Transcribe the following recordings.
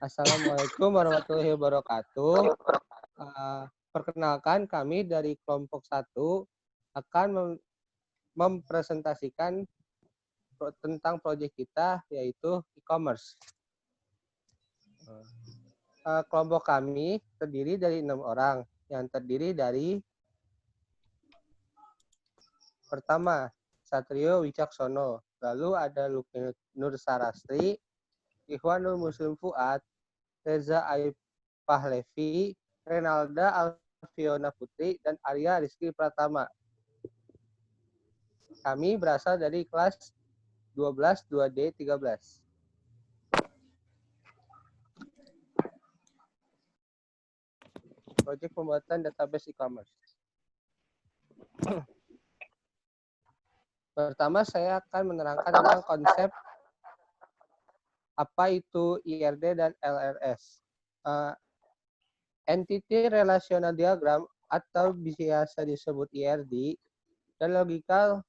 Assalamualaikum warahmatullahi wabarakatuh. Perkenalkan, kami dari kelompok 1 akan mempresentasikan tentang proyek kita, yaitu e-commerce. Kelompok kami terdiri dari 6 orang, yang terdiri dari pertama, Satrio Wicaksono, lalu ada Luki Nur Sarastri, Ikhwanul Muslim Fuad, Reza Aib Pahlevi, Renalda Alfiona Putri, dan Arya Rizky Pratama. Kami berasal dari kelas 12 2D 13. Proyek pembuatan database e-commerce. Pertama, saya akan menerangkan tentang konsep apa itu IRD dan LRS. Entity Relational Diagram atau biasa disebut IRD dan Logical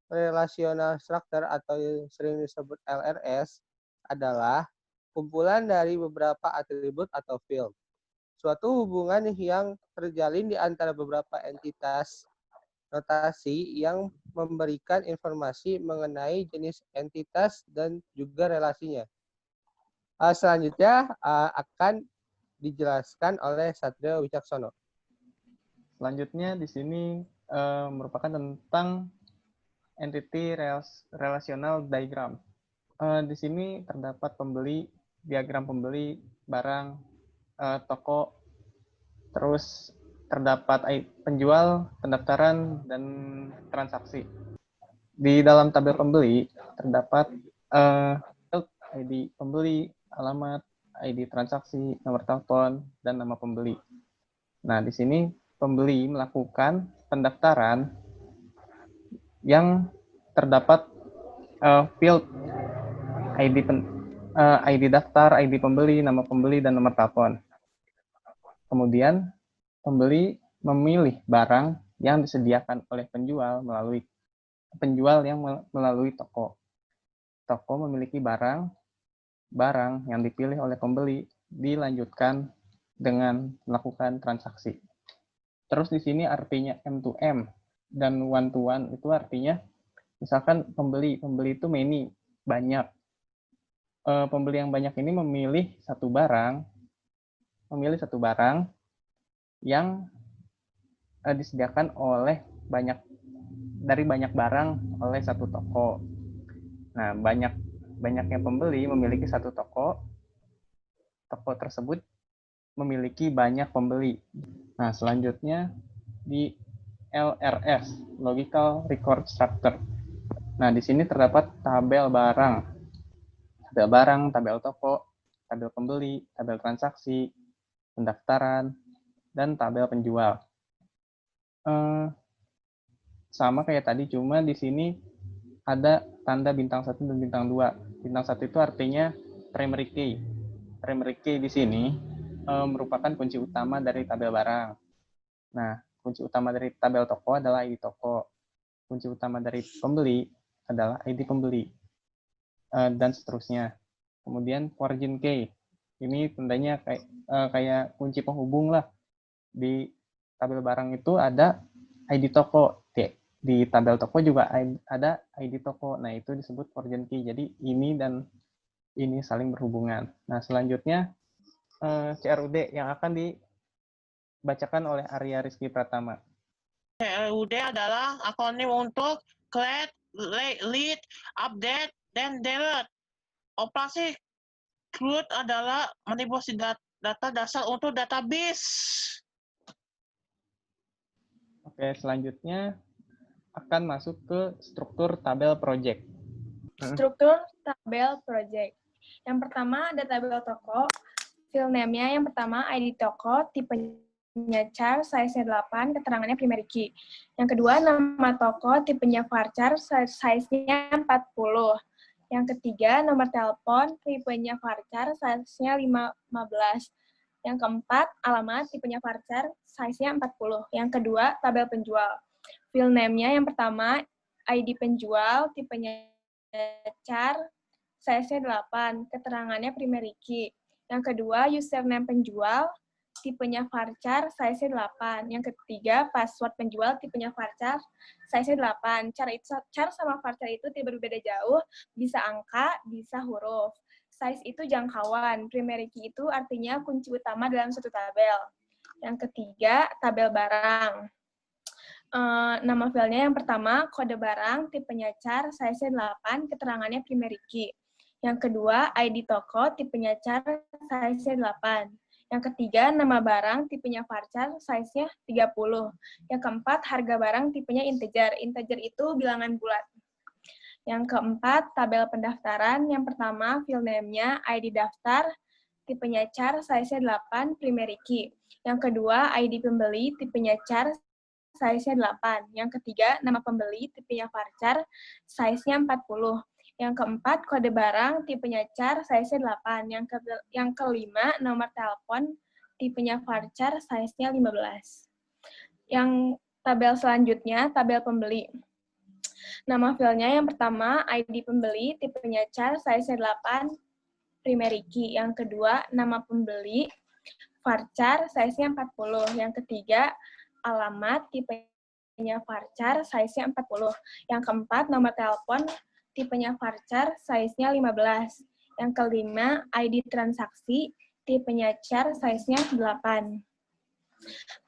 Relational Structure atau sering disebut LRS adalah kumpulan dari beberapa atribut atau field. Suatu hubungan yang terjalin di antara beberapa entitas notasi yang memberikan informasi mengenai jenis entitas dan juga relasinya. Selanjutnya akan dijelaskan oleh Satrio Wicaksono. Selanjutnya di sini merupakan tentang entity relational diagram. Di sini terdapat pembeli, diagram pembeli, barang, toko, terus terdapat penjual, pendaftaran, dan transaksi. Di dalam tabel pembeli terdapat ID pembeli, alamat, ID transaksi, nomor telepon, dan nama pembeli. Nah, di sini pembeli melakukan pendaftaran yang terdapat field ID daftar, ID pembeli, nama pembeli, dan nomor telepon. Kemudian pembeli memilih barang yang disediakan oleh penjual melalui toko. Toko memiliki barang yang dipilih oleh pembeli dilanjutkan dengan melakukan transaksi. Terus di sini artinya M2M dan one to one itu artinya misalkan pembeli itu many, banyak. Pembeli yang banyak ini memilih satu barang yang disediakan oleh dari banyak barang oleh satu toko. Nah, banyaknya pembeli memiliki satu toko tersebut memiliki banyak pembeli. Nah, selanjutnya di LRS, Logical Record Structure. Nah, di sini terdapat tabel barang, tabel toko, tabel pembeli, tabel transaksi, pendaftaran, dan tabel penjual. Sama kayak tadi, cuma di sini ada tanda bintang 1 dan bintang 2. Bintang 1 itu artinya primary key. Primary key di sini merupakan kunci utama dari tabel barang. Nah, kunci utama dari tabel toko adalah ID toko. Kunci utama dari pembeli adalah ID pembeli. Dan seterusnya. Kemudian origin key. Ini tandanya kayak kunci penghubung lah. Di tabel barang itu ada ID toko. Di tabel toko juga ada ID toko. Nah, itu disebut origin key. Jadi ini dan ini saling berhubungan. Nah, selanjutnya CRUD yang akan dibacakan oleh Arya Rizky Pratama. CRUD adalah akronim untuk create, lead, update, dan delete. Operasi CRUD adalah manipulasi data dasar untuk database. Oke, selanjutnya akan masuk ke struktur tabel project. Struktur tabel project. Yang pertama ada tabel toko, field name-nya yang pertama ID toko, tipenya char, size-nya 8, keterangannya primary key. Yang kedua nama toko, tipenya varchar, size-nya 40. Yang ketiga nomor telepon, tipenya varchar, size-nya 15. Yang keempat alamat, tipenya varchar, size-nya 40. Yang kedua tabel penjual. Field name-nya yang pertama ID penjual, tipenya char, size-nya 8, keterangannya primary key. Yang kedua, username penjual, tipenya varchar, size-nya 8. Yang ketiga, password penjual, tipenya varchar, size-nya 8. Char sama varchar itu tidak berbeda jauh, bisa angka, bisa huruf. Size itu jangkauan, primary key itu artinya kunci utama dalam suatu tabel. Yang ketiga, tabel barang. Nama filenya yang pertama, kode barang, tipenya char, size-nya 8, keterangannya primary key. Yang kedua, ID toko, tipenya char, size-nya 8. Yang ketiga, nama barang, tipenya varchar, size-nya 30. Yang keempat, harga barang, tipenya integer. Integer itu bilangan bulat. Yang keempat, tabel pendaftaran. Yang pertama, file name-nya, ID daftar, tipenya char, size-nya 8, primary key. Yang kedua, ID pembeli, tipenya char, size-nya 8. Yang ketiga, nama pembeli, tipenya varchar, size-nya 40. Yang keempat, kode barang, tipenya char, size-nya 8. Yang kelima, nomor telepon, tipenya varchar, size-nya 15. Yang tabel selanjutnya, tabel pembeli. Nama filenya yang pertama, ID pembeli, tipenya char, size-nya 8, primary key. Yang kedua, nama pembeli, varchar, size-nya 40. Yang ketiga, alamat, tipenya varchar, size-nya 40. Yang keempat, nomor telepon, tipenya varchar, size-nya 15. Yang kelima, ID transaksi, tipenya char, size-nya 8.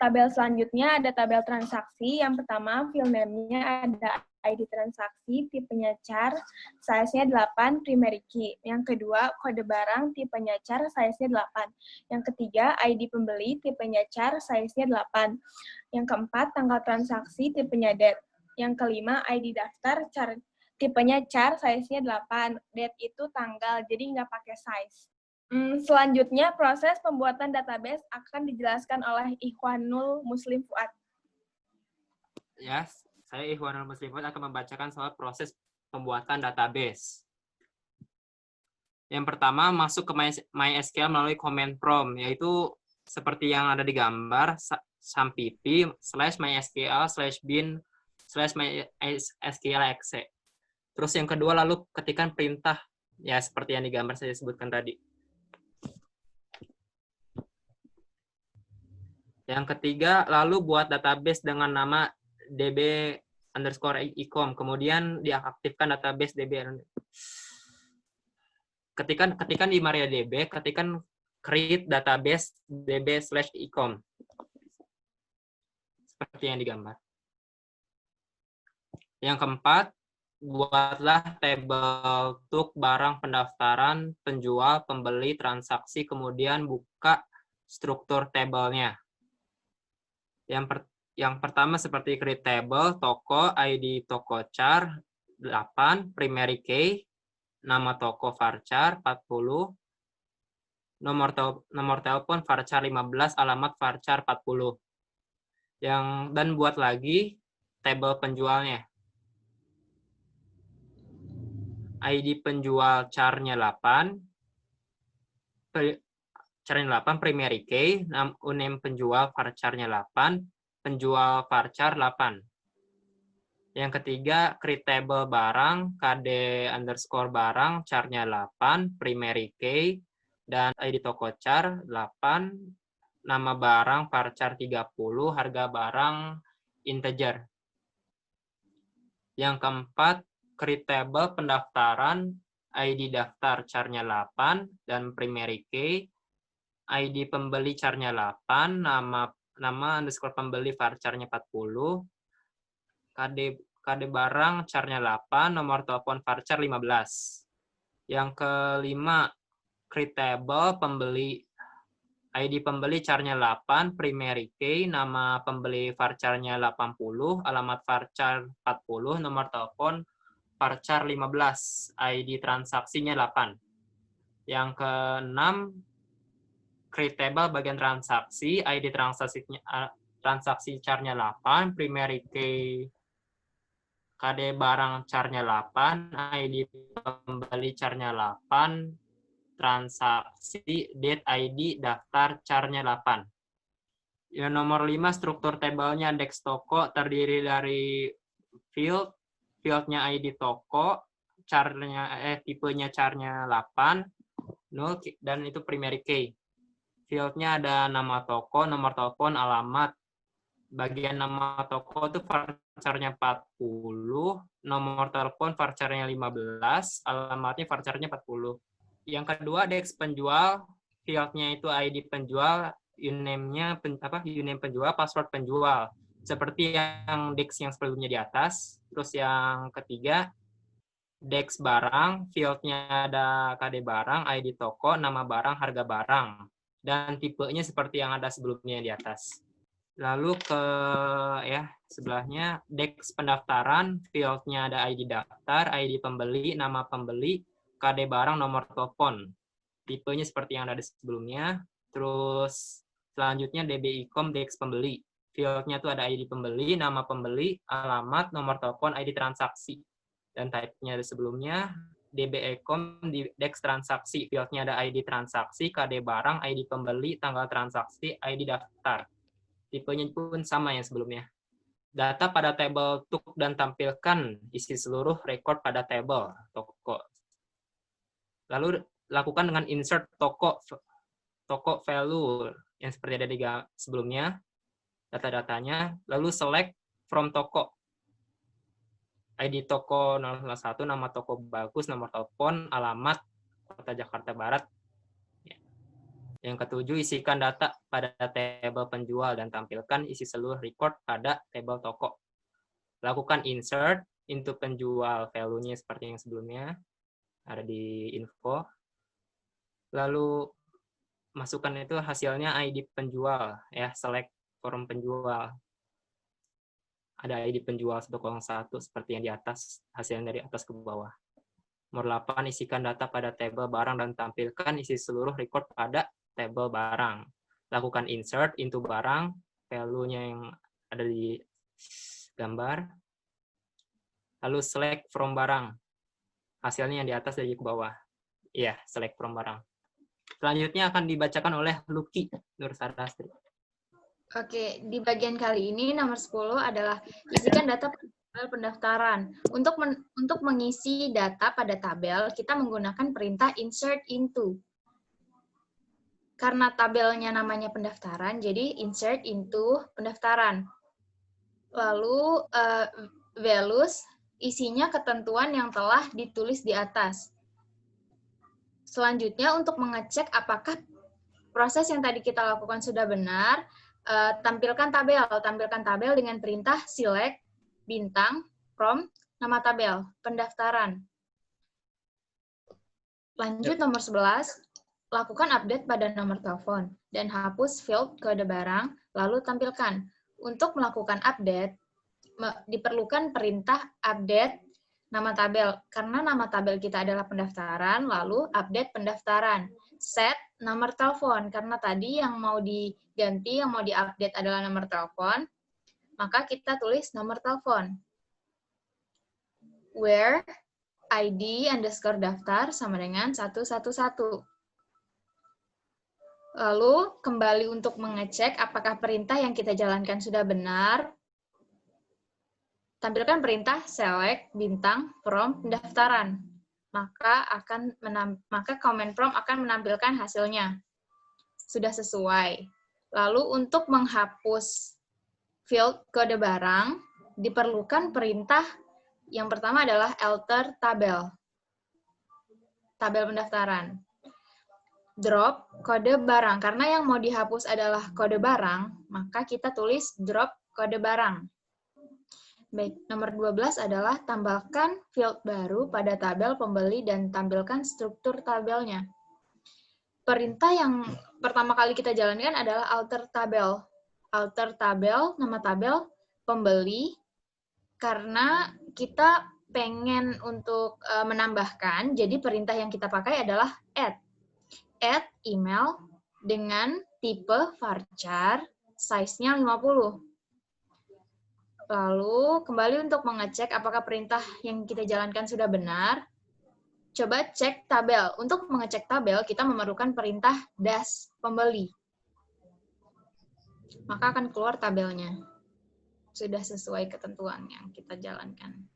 Tabel selanjutnya ada tabel transaksi. Yang pertama, file name-nya ada ID transaksi, tipenya char, size-nya 8, primary key. Yang kedua, kode barang, tipenya char, size-nya 8. Yang ketiga, ID pembeli, tipenya char, size-nya 8. Yang keempat, tanggal transaksi, tipenya date. Yang kelima, ID daftar, tipenya char, size-nya 8. Date itu tanggal, jadi nggak pakai size. Selanjutnya, proses pembuatan database akan dijelaskan oleh Ikhwanul Muslim Fuad. Ya, saya Ikhwanul Muslim Fuad akan membacakan soal proses pembuatan database. Yang pertama, masuk ke MySQL melalui command prompt, yaitu seperti yang ada di gambar, sampp/mysql/bin/mysql/exe. Terus yang kedua, lalu ketikkan perintah, ya seperti yang di gambar saya sebutkan tadi. Yang ketiga, lalu buat database dengan nama db_icom. Kemudian diaktifkan database db. Ketikan di MariaDB, ketikan create database db/icom. Seperti yang digambar. Yang keempat, buatlah tabel tuk barang pendaftaran, penjual, pembeli, transaksi, kemudian buka struktur tabelnya. Yang pertama seperti create table, toko, ID toko char 8, primary key, nama toko varchar 40, nomor telepon varchar 15, alamat varchar 40. Dan buat lagi table penjualnya. ID penjual charnya 8, primary key, name penjual varcharnya 8, penjual varchar 8. Yang ketiga, create table barang, kd_barang, charnya 8, primary key, dan ID toko char 8, nama barang varchar 30, harga barang integer. Yang keempat, create table pendaftaran, ID daftar charnya 8, dan primary key, ID pembeli charnya 8, nama _pembeli varcharnya 40, KD barang charnya 8, nomor telepon varchar 15. Yang kelima, create table pembeli, ID pembeli charnya 8, primary key, nama pembeli varcharnya 80, alamat varchar 40, nomor telepon varchar 15, ID transaksinya 8. Yang keenam, create table bagian transaksi, ID transaksi charnya 8, primary key, KD barang charnya 8, ID pembeli charnya 8, transaksi, date, ID, daftar charnya 8. Yang nomor 5, struktur tabelnya Dex toko terdiri dari fieldnya ID toko, tipenya charnya 8, 0 dan itu primary key. Field-nya ada nama toko, nomor telepon, alamat. Bagian nama toko itu varchar-nya 40, nomor telepon varchar-nya 15, alamatnya varchar-nya 40. Yang kedua, DEX penjual, field-nya itu ID penjual, uname-nya uname penjual, password penjual. Seperti yang DEX yang sebelumnya di atas. Terus yang ketiga, DEX barang, field-nya ada KD barang, ID toko, nama barang, harga barang. Dan tipenya seperti yang ada sebelumnya di atas. Lalu ke sebelahnya DEX pendaftaran, field-nya ada ID daftar, ID pembeli, nama pembeli, KD barang, nomor telepon. Tipenya seperti yang ada di sebelumnya. Terus selanjutnya DB Ecom DEX pembeli. Field-nya itu ada ID pembeli, nama pembeli, alamat, nomor telepon, ID transaksi. Dan type-nya di sebelumnya DB Ecom DEX transaksi. Field-nya ada ID transaksi, KD barang, ID pembeli, tanggal transaksi, ID daftar. Tipenya pun sama yang sebelumnya. Data pada tabel tuk dan tampilkan isi seluruh record pada tabel toko. Lalu lakukan dengan insert toko value yang seperti ada di sebelumnya, data-datanya. Lalu select from toko. ID toko 001, nama toko bagus, nomor telepon, alamat, Kota Jakarta Barat. Yang ketujuh, isikan data pada tabel penjual dan tampilkan isi seluruh record pada tabel toko. Lakukan insert into penjual value-nya seperti yang sebelumnya, ada di info. Lalu masukkan itu hasilnya ID penjual, select form penjual. Ada ID penjual 101 seperti yang di atas, hasilnya dari atas ke bawah. Nomor 8, isikan data pada tabel barang dan tampilkan isi seluruh record pada tabel barang. Lakukan insert into barang, value-nya yang ada di gambar. Lalu select from barang. Hasilnya yang di atas dari ke bawah. Iya, select from barang. Selanjutnya akan dibacakan oleh Lucky Nur Sarastri. Oke, di bagian kali ini nomor 10 adalah isikan data tabel pendaftaran. Untuk mengisi data pada tabel, kita menggunakan perintah insert into. Karena tabelnya namanya pendaftaran, jadi insert into pendaftaran. Lalu values, isinya ketentuan yang telah ditulis di atas. Selanjutnya untuk mengecek apakah proses yang tadi kita lakukan sudah benar, tampilkan tabel dengan perintah select, bintang, from, nama tabel, pendaftaran. Lanjut nomor 11. Lakukan update pada nomor telepon dan hapus field kode barang, lalu tampilkan. Untuk melakukan update, diperlukan perintah update nama tabel. Karena nama tabel kita adalah pendaftaran, lalu update pendaftaran. Set nomor telepon, karena tadi yang mau diganti, yang mau diupdate adalah nomor telepon, maka kita tulis nomor telepon. Where ID underscore daftar sama dengan 111. Lalu, kembali untuk mengecek apakah perintah yang kita jalankan sudah benar. Tampilkan perintah select, bintang, from, pendaftaran. Maka comment prompt akan menampilkan hasilnya. Sudah sesuai. Lalu, untuk menghapus field kode barang, diperlukan perintah yang pertama adalah alter tabel. Tabel pendaftaran. Drop kode barang. Karena yang mau dihapus adalah kode barang, maka kita tulis drop kode barang. Baik, nomor 12 adalah tambahkan field baru pada tabel pembeli dan tampilkan struktur tabelnya. Perintah yang pertama kali kita jalankan adalah alter tabel. Alter tabel, nama tabel pembeli, karena kita pengen untuk menambahkan, jadi perintah yang kita pakai adalah add. Add email dengan tipe varchar, size-nya 50. Lalu, kembali untuk mengecek apakah perintah yang kita jalankan sudah benar, coba cek tabel. Untuk mengecek tabel, kita memerlukan perintah dash pembeli. Maka akan keluar tabelnya. Sudah sesuai ketentuan yang kita jalankan.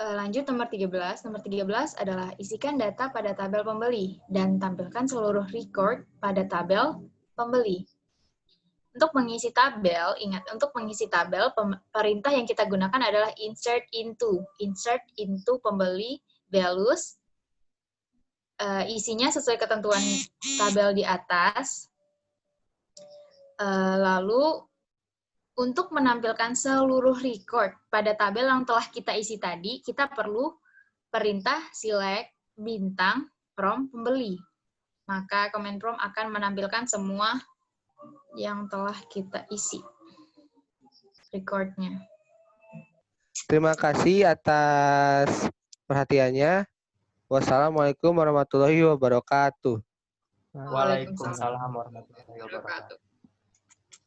Lanjut nomor 13. Nomor 13 adalah isikan data pada tabel pembeli dan tampilkan seluruh record pada tabel pembeli. Untuk mengisi tabel, ingat, untuk mengisi tabel, perintah yang kita gunakan adalah insert into. Insert into pembeli values. Isinya sesuai ketentuan tabel di atas. Lalu, untuk menampilkan seluruh record pada tabel yang telah kita isi tadi, kita perlu perintah select bintang from pembeli. Maka command prompt akan menampilkan semua yang telah kita isi recordnya. Terima kasih atas perhatiannya. Wassalamualaikum warahmatullahi wabarakatuh. Waalaikumsalam warahmatullahi wabarakatuh.